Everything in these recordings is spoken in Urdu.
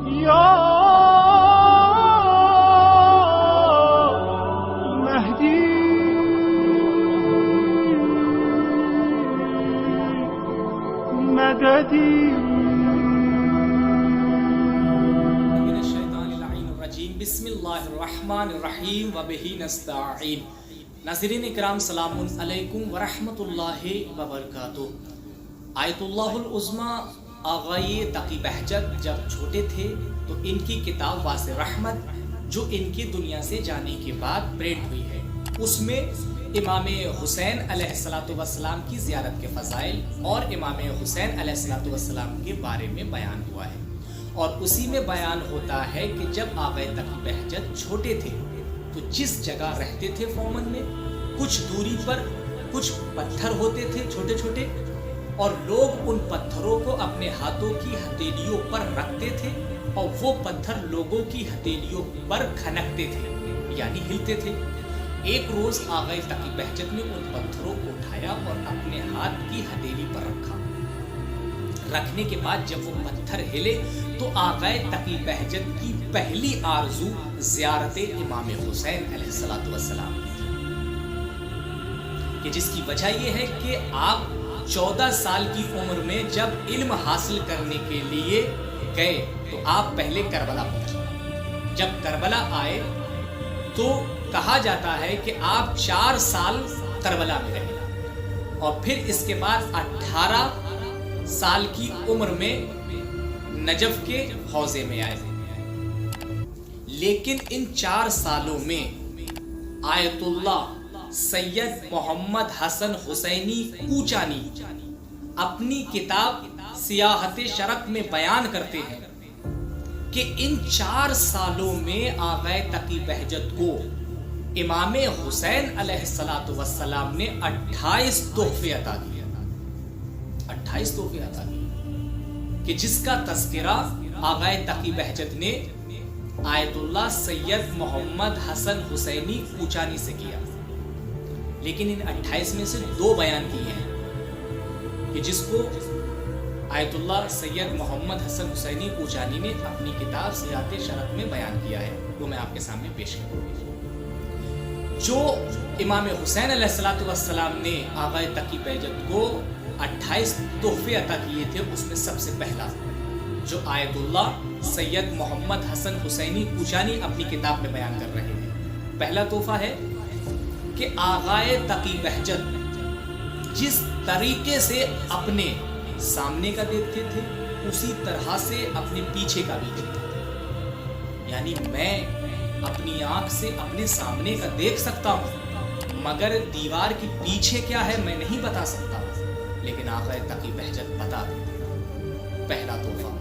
یا مہدی مددی. بسم اللہ الرحمن الرحیم وبہ نستعین. ناظرین اکرام سلام علیکم ورحمۃ اللہ وبرکاتہ. آیت اللہ العظمی آغائی تقی بہجت جب چھوٹے تھے تو ان کی کتاب واسع رحمت جو ان کی دنیا سے جانے کے بعد پرنٹ ہوئی ہے، اس میں امام حسین علیہ السلام کی زیارت کے فضائل اور امام حسین علیہ السلام کے بارے میں بیان ہوا ہے. اور اسی میں بیان ہوتا ہے کہ جب آغائے تقی بہجت چھوٹے تھے تو جس جگہ رہتے تھے فومن میں کچھ دوری پر کچھ پتھر ہوتے تھے چھوٹے چھوٹے، اور لوگ ان پتھروں کو اپنے ہاتھوں کی ہتھیلیوں پر رکھتے تھے اور وہ پتھر لوگوں کی ہتھیلیوں پر کھنکتے تھے یعنی ہلتے تھے. ایک روز آغائے تقی بہجت نے ان پتھروں کو اٹھایا اور اپنے ہاتھ کی ہتھیلی پر رکھا. رکھنے کے بعد جب وہ پتھر ہلے تو آغائے تقی بہجت کی پہلی آرزو زیارت امام حسین علیہ السلام کہ جس کی وجہ یہ ہے کہ آپ 14 سال کی عمر میں جب علم حاصل کرنے کے لیے گئے تو آپ پہلے کربلا پہنچے. جب کربلا آئے تو کہا جاتا ہے کہ آپ 4 سال کربلا میں رہے اور پھر اس کے بعد 18 سال کی عمر میں نجف کے حوضے میں آئے. لیکن ان 4 سالوں میں آیت اللہ سید محمد حسن حسینی کوچانی اپنی کتاب سیاحت شرق میں بیان کرتے ہیں کہ ان 4 سالوں میں آغائے تقی بہجت کو امام حسین علیہ السلام نے 28 تحفے عطا کیے. 28 تحفے عطا کیے کہ جس کا تذکرہ آغائے تقی بہجت نے آیت اللہ سید محمد حسن حسینی کوچانی سے کیا. لیکن ان 28 میں سے 2 بیان کیے ہیں کہ جس کو آیت اللہ سید محمد حسن حسینی کوچانی نے اپنی کتاب سیاحت شرق میں بیان کیا ہے، وہ میں آپ کے سامنے پیش کروں. جو امام حسین علیہ السلام نے آغائے تقی بہجت کو 28 تحفے عطا کیے تھے، اس میں سب سے پہلا جو آیت اللہ سید محمد حسن حسینی کوچانی اپنی کتاب میں بیان کر رہے ہیں، پہلا تحفہ ہے کہ آغائے تقی بہجت جس طریقے سے اپنے سامنے کا دیکھتے تھے اسی طرح سے اپنے پیچھے کا بھی دیکھتے تھے. یعنی میں اپنی آنکھ سے اپنے سامنے کا دیکھ سکتا ہوں مگر دیوار کے پیچھے کیا ہے میں نہیں بتا سکتا، لیکن آغائے تقی بہجت بتا دیتے. پہلا تحفہ.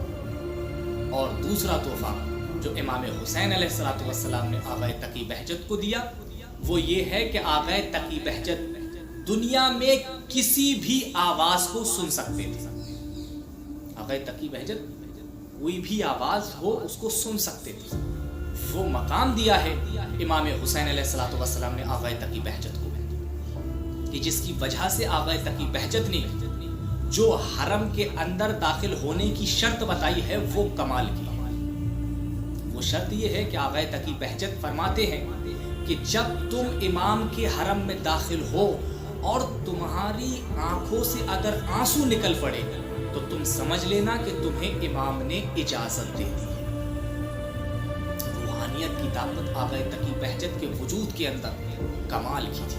اور دوسرا تحفہ جو امام حسین علیہ السلام نے آغائے تقی بہجت کو دیا وہ یہ ہے کہ آغائے تقی بہجت دنیا میں کسی بھی آواز کو سن سکتے تھے. آغائے تقی بہجت کوئی بھی آواز ہو اس کو سن سکتے تھے. وہ مقام دیا ہے امام حسین علیہ السلام نے آغائے تقی بہجت کو کہ جس کی وجہ سے آغائے تقی بہجت نے جو حرم کے اندر داخل ہونے کی شرط بتائی ہے وہ کمال کی. وہ شرط یہ ہے کہ آغائے تقی بہجت فرماتے ہیں کہ جب تم امام کے حرم میں داخل ہو اور تمہاری آنکھوں سے اگر آنسو نکل پڑے تو تم سمجھ لینا کہ تمہیں امام نے اجازت دے دی. روحانیت کی طاقت آغائے تقی بہجت کے وجود کے اندر کمال کی تھی.